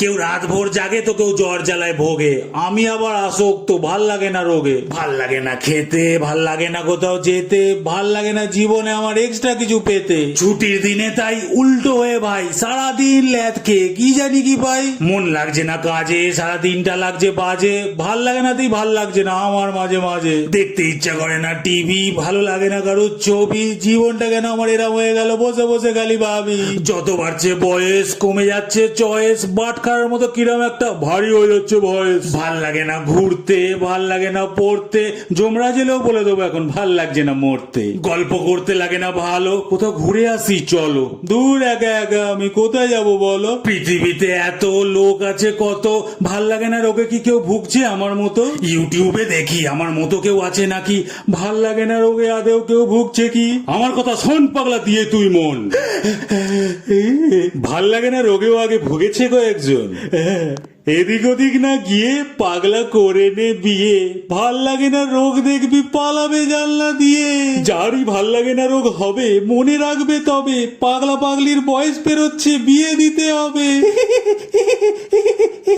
কেউ রাত ভোর জাগে তো কেউ জ্বর জ্বালায় ভোগে, আমি আবার আসক্ত, ভাল লাগে না রোগে, ভাল লাগে না খেতে, ভাল লাগে না কোথাও যেতে, ভাল লাগে না জীবনে আমার এক্সট্রা কিছু পেতে। ছুটির দিনে তাই উল্টো হয়ে ভাই সারাদিন ল্যাদ খেয়ে কি জানি কি পাই। মন লাগছে না কাজে, সারা দিনটা লাগছে বাজে, ভাল লাগে না তাই ভাল লাগছে না আমার মাঝে মাঝে। দেখতে ইচ্ছা করে না টিভি, ভালো লাগে না কারোর ছবি, জীবনটা কেন আমার এরম হয়ে গেল, বসে বসে খালি ভাবি। যত বাড়ছে বয়স কমে যাচ্ছে চয়েস, বাট খাওয়ার মতো কিরম একটা ভারী হয়ে যাচ্ছে ভয়েস। ভাল লাগে না ঘুরতে, ভাল লাগে না পড়তে, জমরা জেলেও বলে দেবো এখন ভাল লাগছে না মরতে। গল্প করতে লাগে না ভালো, কোথাও ঘুরে আসি চলো, দূর একা একা আমি কোথায় যাব বলো। পৃথিবীতে এত লোক আছে কত, ভাল লাগে না রোগে কি কেউ ভুগছে আমার মতো? ইউটিউবে দেখি আমার মতো কেউ আছে নাকি, ভাল লাগে না রোগে আদেও কেউ ভুগছে কি? আমার কথা শোন পাগলা দিয়ে তুই মন, ভাল লাগে না রোগেও আগে ভুগেছে কয়েকজন। এদিক ওদিক না গিয়ে পাগলা করে নে বিয়ে, ভাল লাগে না রোগ দেখবি পালাবে জানলা দিয়ে। যারই ভাল লাগে না রোগ হবে মনে রাখবে তবে, পাগলা পাগলির বয়স পেরোচ্ছে বিয়ে দিতে হবে।